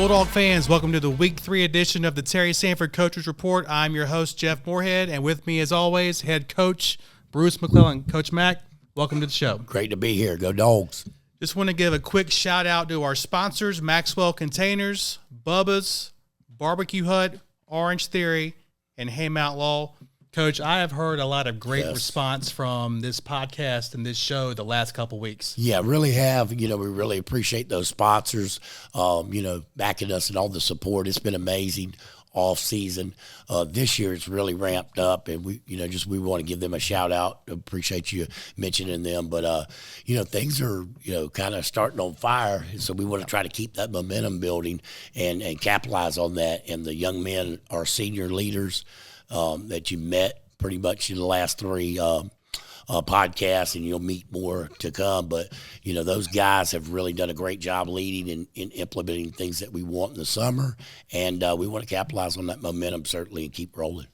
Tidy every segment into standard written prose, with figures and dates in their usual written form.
Bulldog fans, welcome to the Week 3 edition of the Terry Sanford Coaches Report. I'm your host, Jeff Morehead, and with me, as always, head coach Bruce McClelland. Coach Mac, welcome to the show. Great to be here. Go Dogs. Just want to give a quick shout-out to our sponsors, Maxwell Containers, Bubba's, Barbecue Hut, Orange Theory, and Ham Outlaw. Coach, I have heard a lot of great response from this podcast and this show the last couple weeks. Yeah, really have. We really appreciate those sponsors, backing us and all the support. It's been amazing off season. This year it's really ramped up, and we want to give them a shout out. Appreciate you mentioning them, but things are kind of starting on fire, so we want to try to keep that momentum building and capitalize on that. And the young men are senior leaders that you met pretty much in the last three podcasts, and you'll meet more to come. But, those guys have really done a great job leading and implementing things that we want in the summer, and we want to capitalize on that momentum, certainly, and keep rolling.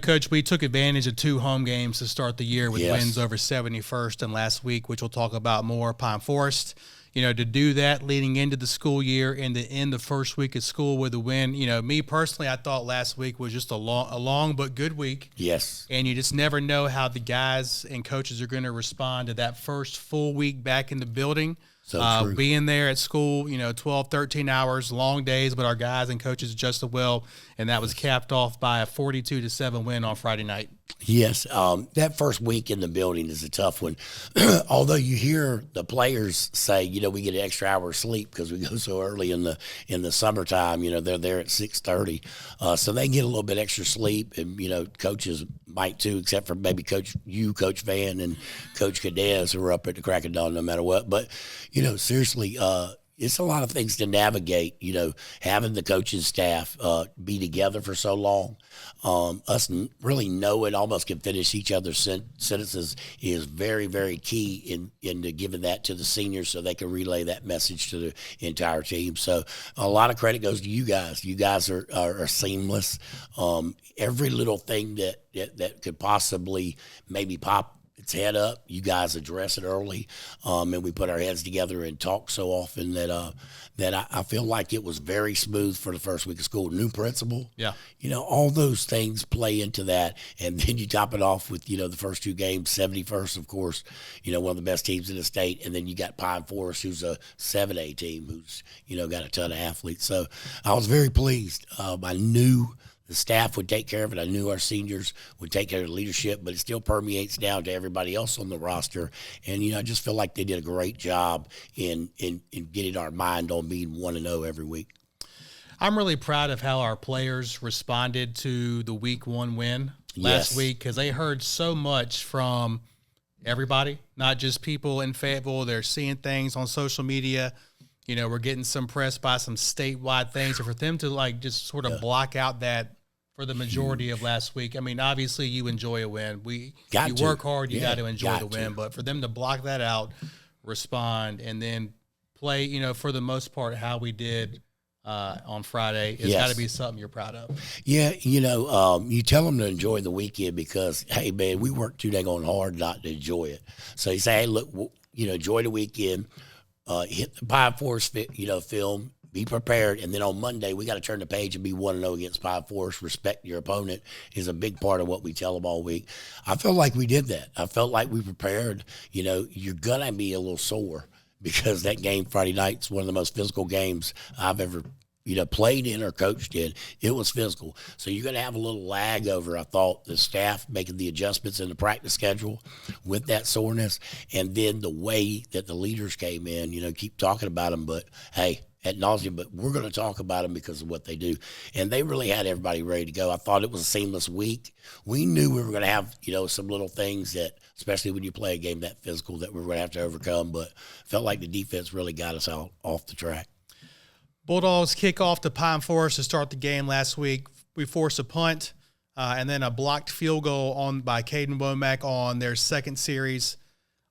Coach, we took advantage of 2 home games to start the year with wins over 71st and last week, which we'll talk about more. Pine Forest, to do that leading into the school year and to end the first week of school with a win. Me personally, I thought last week was just a long but good week. Yes. And you just never know how the guys and coaches are going to respond to that first full week back in the building. So true. Being there at school, 12, 13 hours, long days, but our guys and coaches adjusted well, and that was capped off by a 42-7 win on Friday night. Yes, that first week in the building is a tough one. Although you hear the players say, we get an extra hour of sleep because we go so early in the summertime. They're there at 6:30, so they get a little bit extra sleep, and coaches might too, except for maybe Coach Van, and Coach Cadez, who are up at the crack of dawn no matter what. But seriously. It's a lot of things to navigate, having the coaching staff be together for so long. Us really know it, almost can finish each other's sentences is very, very key into giving that to the seniors so they can relay that message to the entire team. So a lot of credit goes to you guys. You guys are seamless. Every little thing that could possibly maybe pop its head up, you guys address it early, and we put our heads together and talk so often that I feel like it was very smooth for the first week of school. New principal, all those things play into that, and then you top it off with the first 2 games. 71st, of course, one of the best teams in the state, and then you got Pine Forest, who's a 7A team, who's got a ton of athletes. So I was very pleased. I knew the staff would take care of it. I knew our seniors would take care of the leadership, but it still permeates down to everybody else on the roster. And, I just feel like they did a great job in getting our mind on being 1-0 every week. I'm really proud of how our players responded to the week 1 win last week, because they heard so much from everybody, not just people in Fayetteville. They're seeing things on social media. We're getting some press by some statewide things. And for them to just sort of block out that for the majority of last week. I mean, obviously you enjoy a win. You work hard, you got to enjoy the win. But for them to block that out, respond, and then play, for the most part, how we did on Friday, it's got to be something you're proud of. Yeah, you tell them to enjoy the weekend because, hey, man, we worked too dang on hard not to enjoy it. So you say, hey, look, enjoy the weekend. Hit the Pine Forest, film, be prepared, and then on Monday we got to turn the page and be 1-0 against Pine Forest. Respect your opponent is a big part of what we tell them all week. I felt like we did that. I felt like we prepared. You're gonna be a little sore because that game Friday night is one of the most physical games I've ever played in or coached in. It was physical. So you're going to have a little lag over, I thought, the staff making the adjustments in the practice schedule with that soreness. And then the way that the leaders came in, keep talking about them, but hey, ad nauseum, but we're going to talk about them because of what they do. And they really had everybody ready to go. I thought it was a seamless week. We knew we were going to have, some little things that, especially when you play a game that physical, that we were going to have to overcome, but felt like the defense really got us out off the track. Bulldogs kick off to Pine Forest to start the game last week. We forced a punt and then a blocked field goal by Caden Womack on their second series.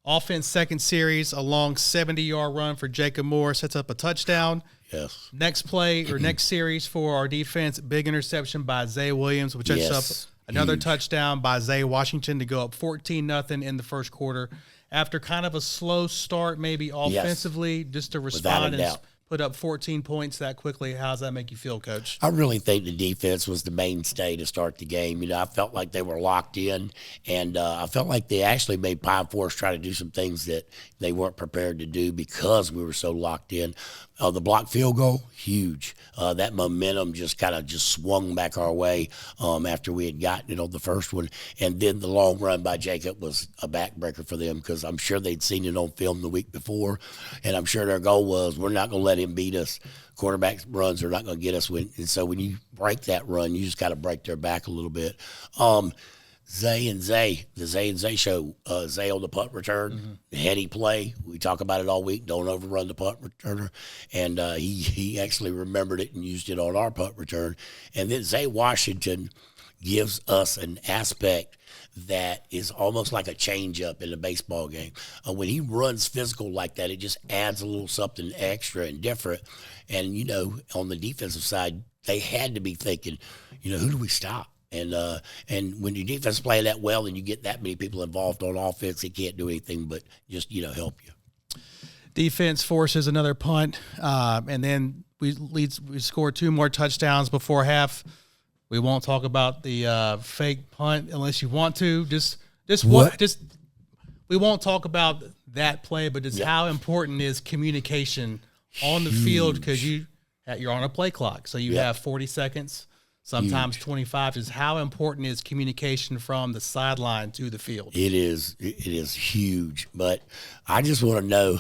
Offense second series, a long 70-yard run for Jacob Moore sets up a touchdown. Yes. Next play or next series for our defense, big interception by Zay Williams, which sets up another touchdown by Zay Washington to go up 14-0 in the first quarter. After kind of a slow start maybe offensively, just to respond and put up 14 points that quickly. How does that make you feel, Coach? I really think the defense was the mainstay to start the game. I felt like they were locked in, and I felt like they actually made Pine Forest try to do some things that they weren't prepared to do because we were so locked in. The block field goal, huge. That momentum just kind of swung back our way after we had gotten it on the first one. And then the long run by Jacob was a backbreaker for them because I'm sure they'd seen it on film the week before, and I'm sure their goal was, we're not going to let him beat us. Quarterback runs are not going to get us. And so when you break that run, you just got to break their back a little bit. The Zay and Zay show, Zay on the punt return, heady play. We talk about it all week. Don't overrun the punt returner. And he actually remembered it and used it on our punt return. And then Zay Washington gives us an aspect that is almost like a change-up in a baseball game. When he runs physical like that, it just adds a little something extra and different. And, on the defensive side, they had to be thinking, who do we stop? And when your defense is playing that well and you get that many people involved on offense, it can't do anything but just, help you. Defense forces another punt, and then we scored 2 more touchdowns before half. We won't talk about the fake punt unless you want to. We won't talk about that play, but just how important is communication on the field, because you're on a play clock, so you have 40 seconds. Sometimes 25. Is how important is communication from the sideline to the field? It is huge. But I just want to know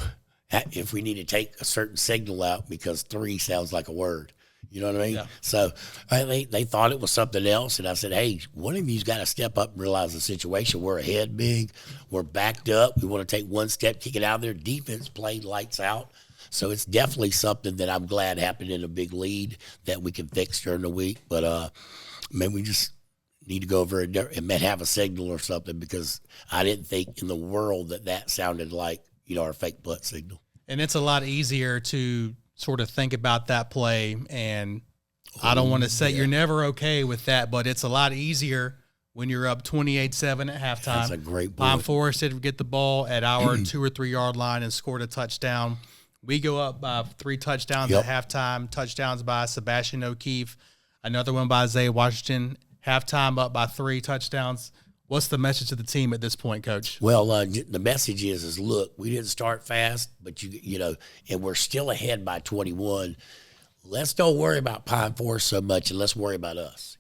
if we need to take a certain signal out because 3 sounds like a word. You know what I mean? Yeah. So they thought it was something else. And I said, hey, one of you's got to step up and realize the situation. We're ahead big. We're backed up. We want to take one step, kick it out of there. Defense played lights out. So it's definitely something that I'm glad happened in a big lead that we can fix during the week. But, maybe we just need to go over and have a signal or something, because I didn't think in the world that sounded like, our fake butt signal. And it's a lot easier to sort of think about that play. And I don't want to say you're never okay with that, but it's a lot easier when you're up 28-7 at halftime. That's a great point. Pine Forest did get the ball at our 2 or 3 yard line and scored a touchdown. We go up by 3 touchdowns at halftime, touchdowns by Sebastian O'Keefe, another one by Zay Washington, halftime up by 3 touchdowns. What's the message to the team at this point, Coach? Well, the message is look, we didn't start fast, but and we're still ahead by 21. Let's don't worry about Pine Forest so much, and let's worry about us.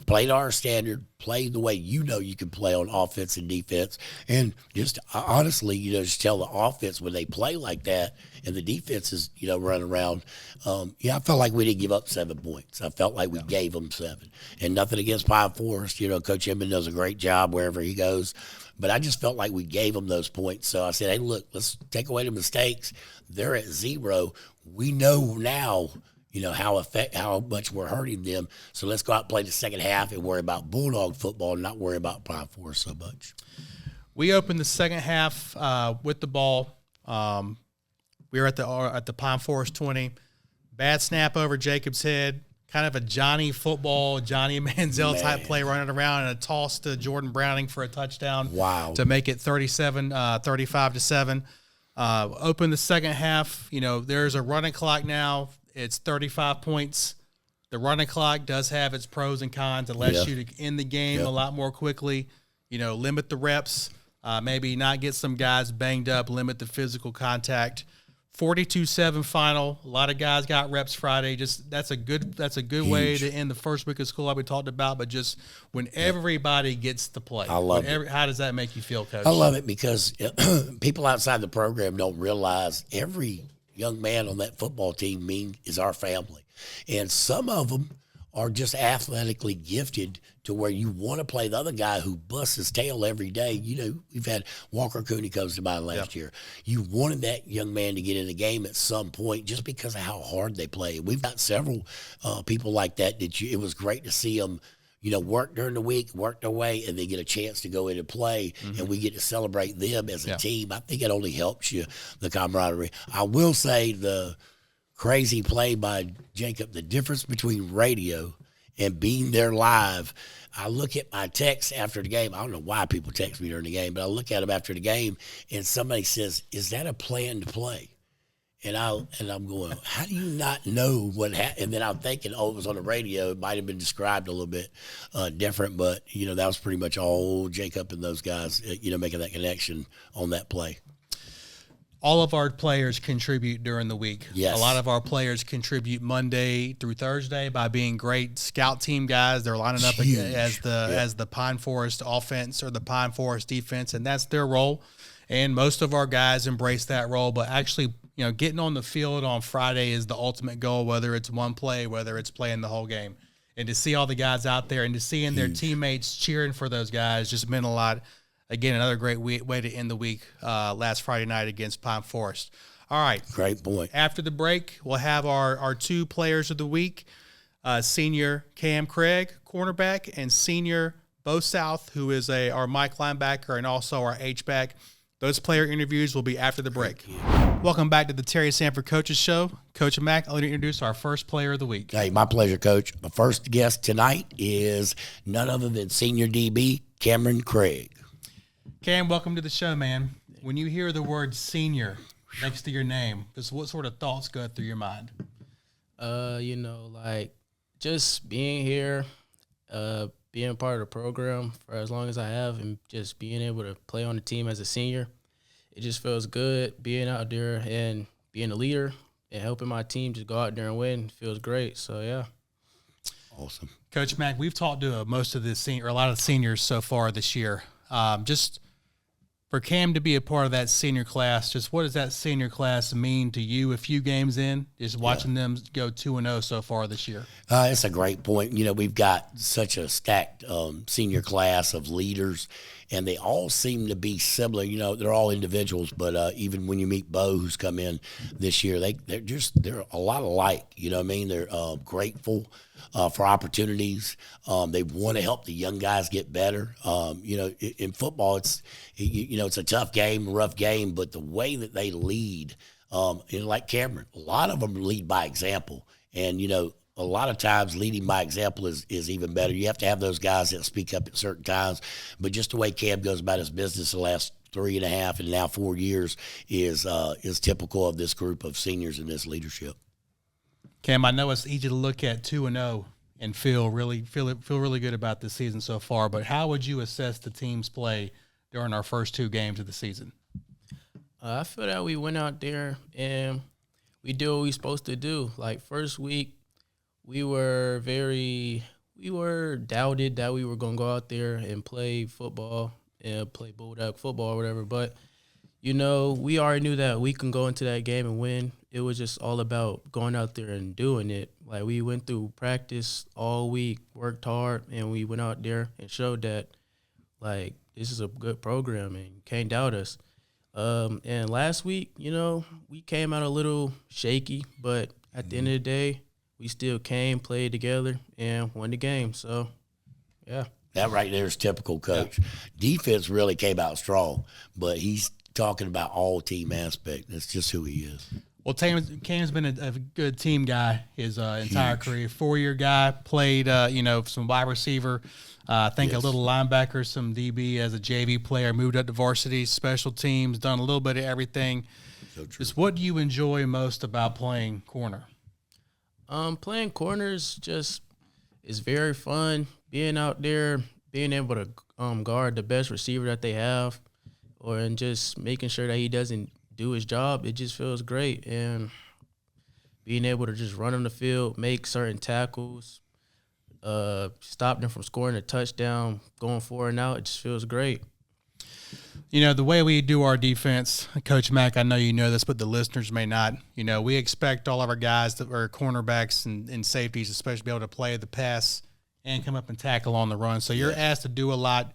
Play to our standard, play the way you can play on offense and defense, and just honestly, just tell the offense when they play like that, and the defense is running around. I felt like we didn't give up 7 points. I felt like we gave them 7, and nothing against Pine Forest. Coach Inman does a great job wherever he goes, but I just felt like we gave them those points. So I said, hey, look, let's take away the mistakes. They're at 0. We know now. How much we're hurting them. So let's go out and play the second half and worry about Bulldog football and not worry about Pine Forest so much. We opened the second half with the ball. We were at the Pine Forest 20. Bad snap over Jacob's head. Kind of a Johnny Manziel type play running around, and a toss to Jordan Browning for a touchdown. Wow. To make it 35-7. Open the second half. There's a running clock now. It's 35 points. The running clock does have its pros and cons. It lets you to end the game a lot more quickly. Limit the reps. Maybe not get some guys banged up. Limit the physical contact. 42-7 final. A lot of guys got reps Friday. That's a good Huge. Way to end the first week of school, like we talked about. But just when everybody gets to play, I love it. How does that make you feel, Coach? I love it because people outside the program don't realize every young man on that football team is our family. And some of them are just athletically gifted to where you want to play the other guy who busts his tail every day. We've had Walker Cooney comes to mind last year. You wanted that young man to get in the game at some point just because of how hard they play. We've got several people like that it was great to see them work during the week, work their way, and they get a chance to go in and play, and we get to celebrate them as a team. I think it only helps you, the camaraderie. I will say the crazy play by Jacob, the difference between radio and being there live. I look at my texts after the game. I don't know why people text me during the game, but I look at them after the game, and somebody says, is that a planned play? And I'm going, how do you not know what happened? And then I'm thinking, oh, it was on the radio. It might have been described a little bit different, but that was pretty much all Jacob and those guys, making that connection on that play. All of our players contribute during the week. Yes. A lot of our players contribute Monday through Thursday by being great scout team guys. They're lining up as the Pine Forest offense or the Pine Forest defense, and that's their role. And most of our guys embrace that role, but actually, getting on the field on Friday is the ultimate goal, whether it's one play, whether it's playing the whole game. And to see all the guys out there and to seeing their teammates cheering for those guys just meant a lot. Again, another great way to end the week last Friday night against Pine Forest. All right. Great point. After the break, we'll have our two players of the week, senior Cam Craig, cornerback, and senior Beau South, who is our Mike linebacker and also our H-back. Those player interviews will be after the break. Welcome back to the Terry Sanford Coaches Show. Coach Mack, I'll let you introduce our first player of the week. Hey, my pleasure, Coach. The first guest tonight is none other than senior DB Cameron Craig. Cam, welcome to the show, man. When you hear the word senior next to your name, what sort of thoughts go through your mind? Just being here, being part of the program for as long as I have, and just being able to play on the team as a senior, it just feels good being out there and being a leader and helping my team just go out there and win. Feels great. So, yeah. Awesome. Coach Mack, we've talked to a lot of the seniors so far this year. Just for Cam to be a part of that senior class, just what does that senior class mean to you a few games in, just watching them go 2-0 so far this year? It's a great point. We've got such a stacked senior class of leaders, and they all seem to be similar. They're all individuals, but even when you meet Beau, who's come in this year, they're a lot alike. You know what I mean? They're grateful for opportunities. They want to help the young guys get better. In football, it's a tough game, a rough game, but the way that they lead, like Cameron, a lot of them lead by example, and a lot of times leading by example is even better. You have to have those guys that speak up at certain times, but just the way Cam goes about his business the last 3.5 and now 4 years is typical of this group of seniors in this leadership. Cam, I know it's easy to look at 2-0 and feel really good about this season so far, but how would you assess the team's play during our first 2 games of the season? I feel that we went out there and we did what we were supposed to do. Like, first week, we were doubted that we were going to go out there and play football and play Bulldog football or whatever. But, we already knew that we can go into that game and win. It was just all about going out there and doing it. Like, we went through practice all week, worked hard, and we went out there and showed that, like, this is a good program and you can't doubt us. And last week, we came out a little shaky, but at the end of the day, we still came, played together, and won the game. So, yeah. That right there is typical, Coach. Yeah. Defense really came out strong, but he's talking about all team aspect. That's just who he is. Well, Cam's been a good team guy his entire career. 4-year guy, played, some wide receiver, I think a little linebacker, some DB as a JV player, moved up to varsity, special teams, done a little bit of everything. So true. Just what do you enjoy most about playing corner? Playing corners is very fun. Being out there, being able to guard the best receiver that they have, and just making sure that he doesn't do his job, it just feels great. And being able to just run on the field, make certain tackles, stop them from scoring a touchdown, going 4 and out, it just feels great. The way we do our defense, Coach Mack, I know you know this, but the listeners may not. We expect all of our guys that are cornerbacks and safeties, especially, to be able to play the pass and come up and tackle on the run. So you're asked to do a lot.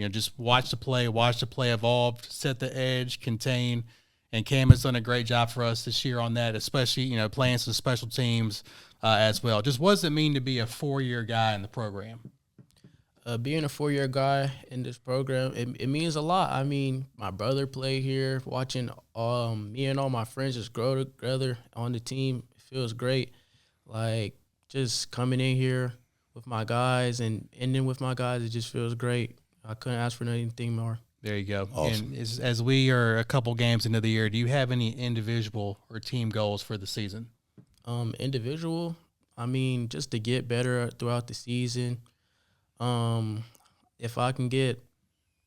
Just watch the play evolve, set the edge, contain. And Cam has done a great job for us this year on that, especially playing some special teams as well. Just what does it mean to be a 4-year guy in the program? Being a 4-year guy in this program, it means a lot. I mean, my brother played here, watching me and all my friends just grow together on the team. It feels great. Like, just coming in here with my guys and ending with my guys, it just feels great. I couldn't ask for anything more. There you go. Awesome. And as we are a couple games into the year, do you have any individual or team goals for the season? Individual, I mean, just to get better throughout the season. If I can get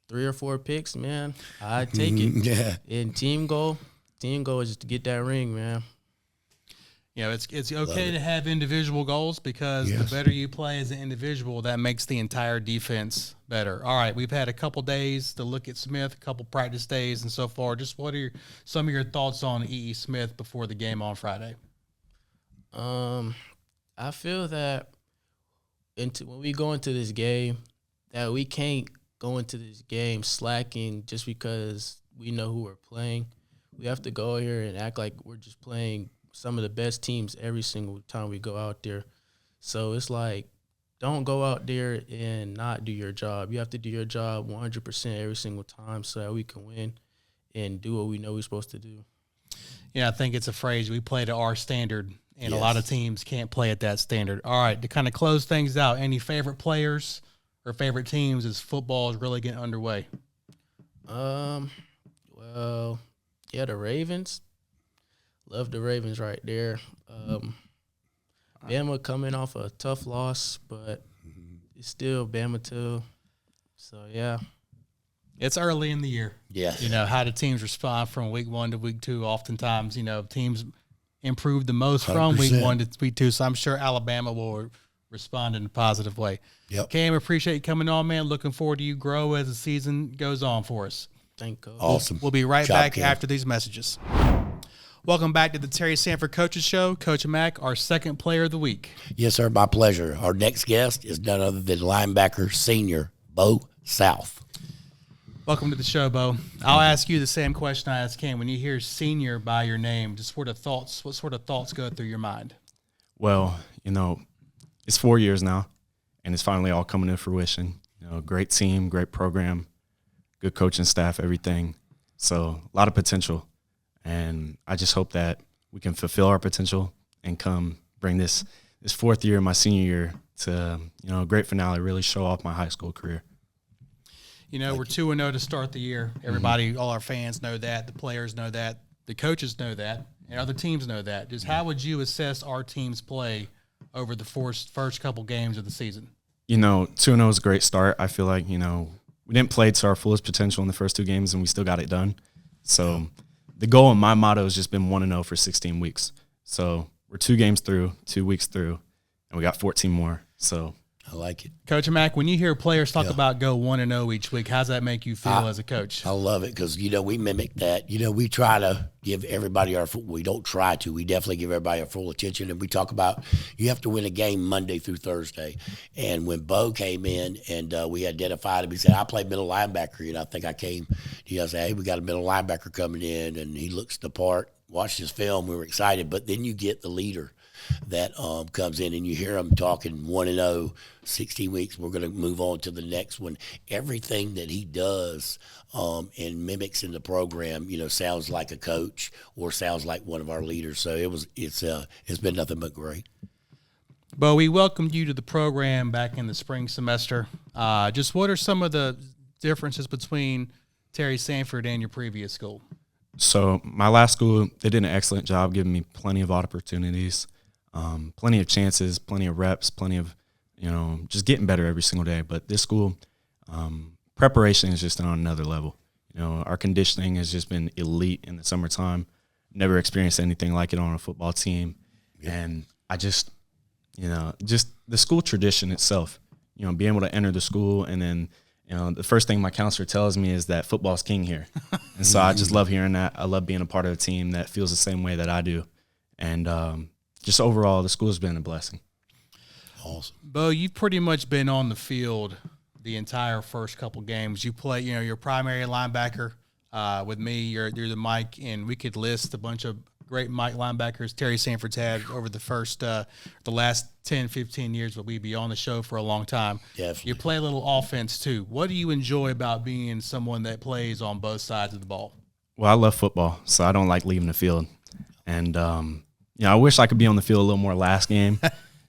3 or 4 picks, man, I'd take it. Yeah. And team goal is just to get that ring, man. You know, it's okay to have individual goals because the better you play as an individual, that makes the entire defense better. All right, we've had a couple days to look at Smith, a couple practice days, and so far. Just what are some of your thoughts on E.E. Smith before the game on Friday? I feel that when we go into this game, that we can't go into this game slacking just because we know who we're playing. We have to go here and act like we're just playing some of the best teams every single time we go out there. So it's like, don't go out there and not do your job. You have to do your job 100% every single time so that we can win and do what we know we're supposed to do. Yeah, I think it's a phrase, we play to our standard, and a lot of teams can't play at that standard. All right, to kind of close things out, any favorite players or favorite teams as football is really getting underway? Well, yeah, the Ravens. Love the Ravens right there. Bama coming off a tough loss, but it's still Bama too. So, yeah. It's early in the year. Yes. You know, how do teams respond from week 1 to week 2? Oftentimes, you know, teams improve the most from 100%. week 1 to week 2. So I'm sure Alabama will respond in a positive way. Yep. Cam, appreciate you coming on, man. Looking forward to you grow as the season goes on for us. Thank God. Awesome. We'll be right Job, back Cam. after these messages. Welcome back to the Terry Sanford Coaches Show. Coach Mack, our second player of the week. Yes, sir. My pleasure. Our next guest is none other than linebacker senior Beau South. Welcome to the show, Beau. I'll ask you the same question I asked Cam. When you hear senior by your name, just what sort of thoughts go through your mind? Well, you know, it's 4 years now, and it's finally all coming to fruition. You know, great team, great program, good coaching staff, everything. So a lot of potential. And I just hope that we can fulfill our potential and bring this 4th year, my senior year, to, you know, a great finale, really show off my high school career. You know, we're 2-0 to start the year. Everybody, all our fans know that. The players know that. The coaches know that. And other teams know that. Just how would you assess our team's play over the first couple games of the season? You know, 2-0 is a great start. I feel like, you know, we didn't play to our fullest potential in the first 2 games, and we still got it done. So the goal and my motto has just been 1-0 for 16 weeks. So we're 2 games through, 2 weeks through, and we got 14 more. So I like it. Coach Mack, when you hear players talk about go 1-0 each week, how does that make you feel as a coach? I love it because, you know, we mimic that. You know, we try to give everybody we don't try to. We definitely give everybody our full attention. And we talk about you have to win a game Monday through Thursday. And when Beau came in and we identified him, he said, I play middle linebacker. You know, I think I came to you and said, hey, we got a middle linebacker coming in. And he looks the part, watched his film. We were excited. But then you get the leader that comes in and you hear him talking 1-0, 16 weeks, we're going to move on to the next one. Everything that he does and mimics in the program, you know, sounds like a coach or sounds like one of our leaders. So it's been nothing but great. Beau, we welcomed you to the program back in the spring semester. Just what are some of the differences between Terry Sanford and your previous school? So my last school, they did an excellent job giving me plenty of opportunities. Plenty of chances, plenty of reps, plenty of, you know, just getting better every single day. But this school, preparation is just on another level. You know, our conditioning has just been elite in the summertime. Never experienced anything like it on a football team. Yeah. And I just, you know, just the school tradition itself, you know, being able to enter the school and then, you know, the first thing my counselor tells me is that football's king here. And so I just love hearing that. I love being a part of a team that feels the same way that I do. And, just overall, the school's been a blessing. Awesome. Beau, you've pretty much been on the field the entire first couple games. You play, you know, your primary linebacker with me. You're the Mike, and we could list a bunch of great Mike linebackers Terry Sanford's had over the last 10, 15 years, but we'd be on the show for a long time. Definitely. You play a little offense, too. What do you enjoy about being someone that plays on both sides of the ball? Well, I love football, so I don't like leaving the field. And, you know, I wish I could be on the field a little more last game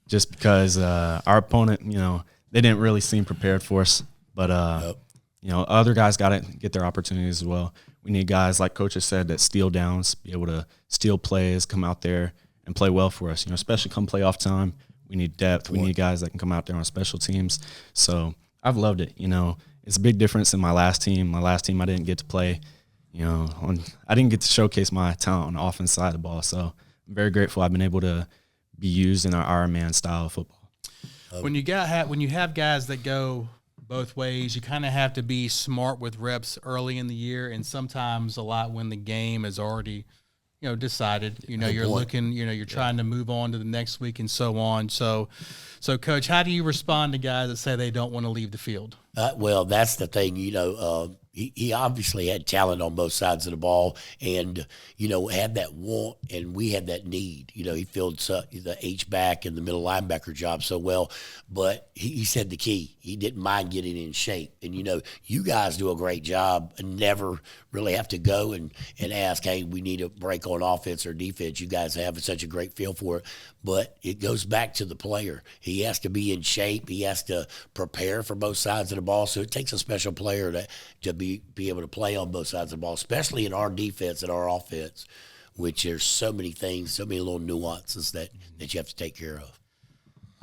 just because our opponent, you know, they didn't really seem prepared for us. But, other guys got to get their opportunities as well. We need guys, like Coach has said, that steal downs, be able to steal plays, come out there and play well for us. Especially come playoff time, we need depth. We need guys that can come out there on special teams. So I've loved it. It's a big difference in my last team. My last team, I didn't get to play. I didn't get to showcase my talent on the offense side of the ball. So I'm very grateful I've been able to be used in our Iron Man style of football. When you have guys that go both ways, you kind of have to be smart with reps early in the year, and sometimes a lot when the game is already, decided. You're looking, you're trying to move on to the next week and so on. So, Coach, how do you respond to guys that say they don't want to leave the field? Well, that's the thing. He obviously had talent on both sides of the ball, and had that want, and we had that need. He filled the H-back and the middle linebacker job so well, but he said the key. He didn't mind getting in shape, and you guys do a great job and never really have to go and ask, hey, we need a break on offense or defense. You guys have such a great feel for it, but it goes back to the player. He has to be in shape. He has to prepare for both sides of the ball. So it takes a special player to be able to play on both sides of the ball, especially in our defense and our offense, which there's so many things, so many little nuances that you have to take care of.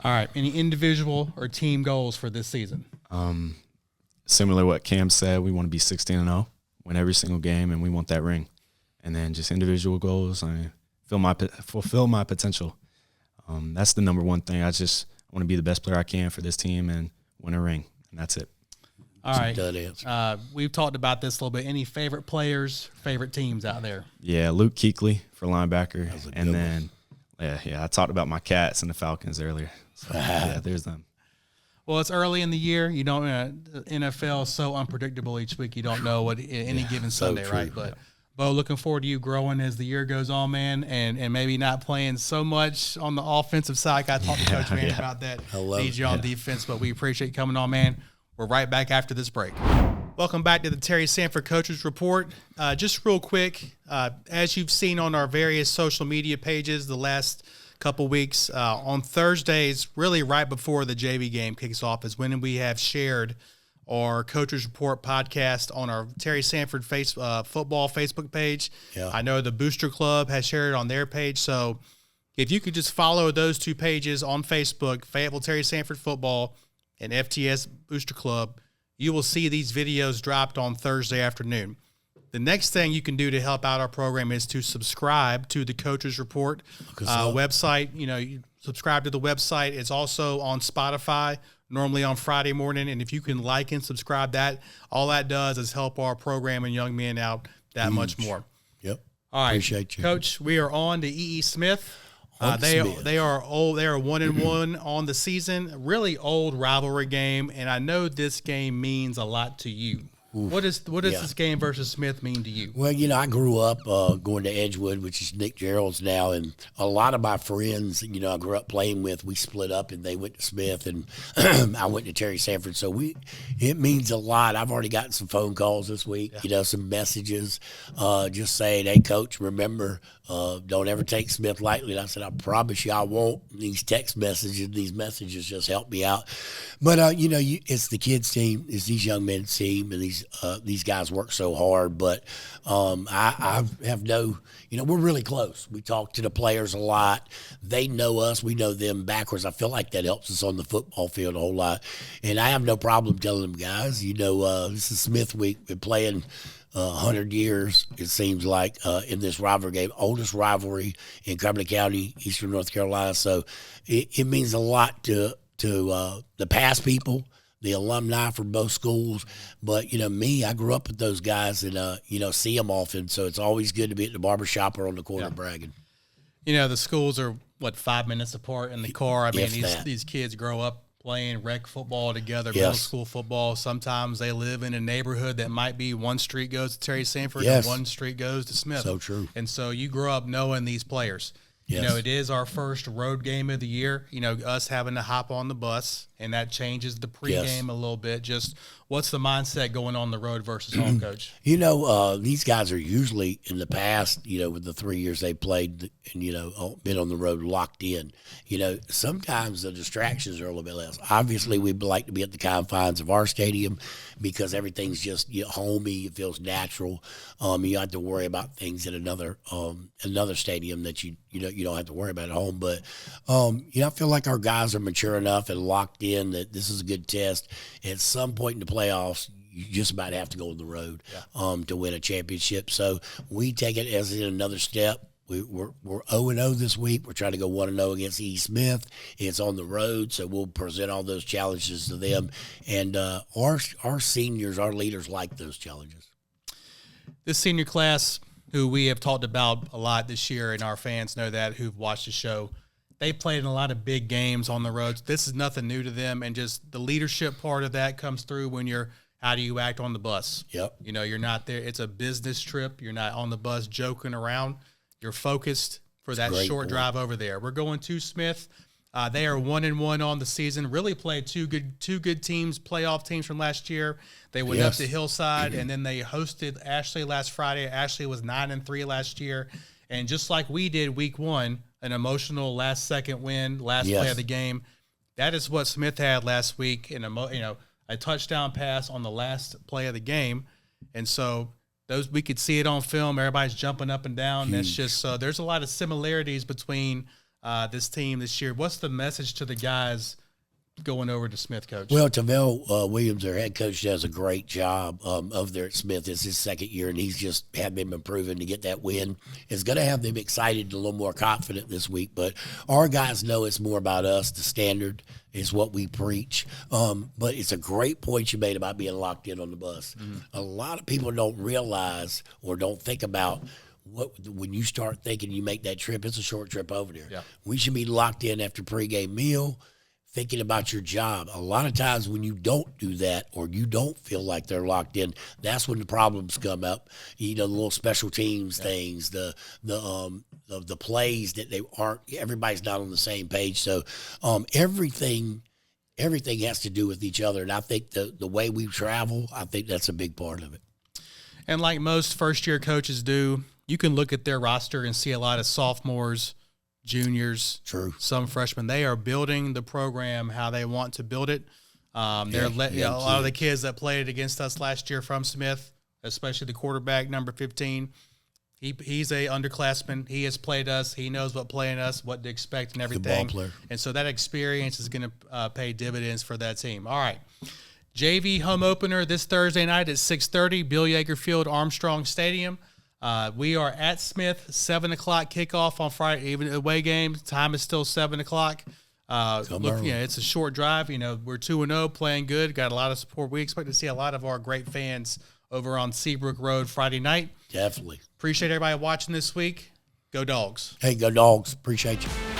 All right. Any individual or team goals for this season? Similar to what Cam said, we want to be 16-0, win every single game, and we want that ring. And then just individual goals, fulfill my potential. That's the number one thing. I want to be the best player I can for this team and win a ring, and that's it. All right. We've talked about this a little bit. Any favorite players, favorite teams out there? Yeah, Luke Kuechly for linebacker. And then, I talked about my Cats and the Falcons earlier. So, there's them. Well, it's early in the year. The NFL is so unpredictable each week. You don't know what any given Sunday, right? But Beau, looking forward to you growing as the year goes on, man, and maybe not playing so much on the offensive side. I talked to Coach Mann about that. Need you on defense, but we appreciate you coming on, man. We're right back after this break. Welcome back to the Terry Sanford Coaches Report. Just real quick, as you've seen on our various social media pages the last couple weeks, on Thursdays, really right before the JV game kicks off, is when we have shared our Coaches Report podcast on our Terry Sanford football Facebook page. Yeah. I know the Booster Club has shared it on their page. So if you could just follow those two pages on Facebook, Fayetteville Terry Sanford Football and FTS Booster Club, you will see these videos dropped on Thursday afternoon. The next thing you can do to help out our program is to subscribe to the Coaches Report website. You subscribe to the website. It's also on Spotify, normally on Friday morning. And if you can like and subscribe, all that does is help our program and young men out that much more. Yep. All right. Appreciate you. Coach, we are on to E.E. Smith. They are old. They are 1-1 on the season. Really old rivalry game, and I know this game means a lot to you. What does this game versus Smith mean to you? Well, I grew up going to Edgewood, which is Nick Gerald's now, and a lot of my friends, I grew up playing with, we split up, and they went to Smith, and I went to Terry Sanford. So it means a lot. I've already gotten some phone calls this week, some messages just saying, hey, Coach, remember, don't ever take Smith lightly. And I said, I promise you I won't. These text messages, these messages just help me out. But, it's the kids' team, it's these young men's team, and these guys work so hard. But I have no, we're really close. We talk to the players a lot. They know us. We know them backwards. I feel like that helps us on the football field a whole lot. And I have no problem telling them, guys, this is Smith week. We've been playing 100 years, it seems like, in this rivalry game, oldest rivalry in Cumberland County, Eastern North Carolina. So it means a lot to the past people, the alumni from both schools. But, me, I grew up with those guys and, see them often. So it's always good to be at the barbershop or on the corner bragging. The schools are, 5 minutes apart in the car. I mean, these kids grow up playing rec football together, middle school football. Sometimes they live in a neighborhood that might be one street goes to Terry Sanford and one street goes to Smith. So true. And so you grow up knowing these players. Yes. It is our first road game of the year, us having to hop on the bus, and that changes the pregame a little bit. Just What's the mindset going on the road versus home, Coach? These guys are usually in the past, with the 3 years they played and, been on the road locked in. Sometimes the distractions are a little bit less. Obviously, we'd like to be at the confines of our stadium because everything's just homey. It feels natural. You don't have to worry about things in another stadium that you don't have to worry about at home. But, I feel like our guys are mature enough and locked in that this is a good test. At some point in the playoffs, you just about have to go on the road to win a championship. So we take it as another step. We're 0-0 this week. We're trying to go 1-0 against E. Smith. It's on the road, so we'll present all those challenges to them. And our seniors, our leaders like those challenges. This senior class, who we have talked about a lot this year, and our fans know that who've watched the show, they played in a lot of big games on the road. This is nothing new to them, and just the leadership part of that comes through when how do you act on the bus? Yep. You're not there. It's a business trip. You're not on the bus joking around. You're focused for that short drive over there. We're going to Smith. They are 1-1 on the season. Really played two good teams, playoff teams from last year. They went up to Hillside, and then they hosted Ashley last Friday. Ashley was 9-3 last year, and just like we did week one, an emotional last-second win, last play of the game. That is what Smith had last week, in a touchdown pass on the last play of the game, and so. We could see it on film. Everybody's jumping up and down. Huge. That's just there's a lot of similarities between this team this year. What's the message to the guys going over to Smith, Coach? Well, Tavell Williams, their head coach, does a great job of there at Smith. It's his second year, and he's just had them improving to get that win. It's going to have them excited and a little more confident this week. But our guys know it's more about us. The standard is what we preach. But it's a great point you made about being locked in on the bus. Mm-hmm. A lot of people don't realize or don't think about when you start thinking you make that trip, it's a short trip over there. Yeah. We should be locked in after pregame meal, thinking about your job. A lot of times when you don't do that or you don't feel like they're locked in, that's when the problems come up. The little special teams things, the plays that they aren't, everybody's not on the same page. So everything has to do with each other. And I think the way we travel, I think that's a big part of it. And like most first-year coaches do, you can look at their roster and see a lot of sophomores, juniors, some freshmen. They are building the program how they want to build it. A lot of the kids that played against us last year from Smith, especially the quarterback, number 15, he's a underclassman. He has played us. He knows what playing us, what to expect and everything. Good ball player. And so that experience is going to pay dividends for that team. All right. JV home opener this Thursday night at 6:30, Bill Yeager Field, Armstrong Stadium. We are at Smith, 7 o'clock kickoff on Friday, even away game. Time is still 7 o'clock. It's a short drive. We're 2-0, playing good, got a lot of support. We expect to see a lot of our great fans over on Seabrook Road Friday night. Definitely. Appreciate everybody watching this week. Go Dogs. Hey, go Dogs. Appreciate you.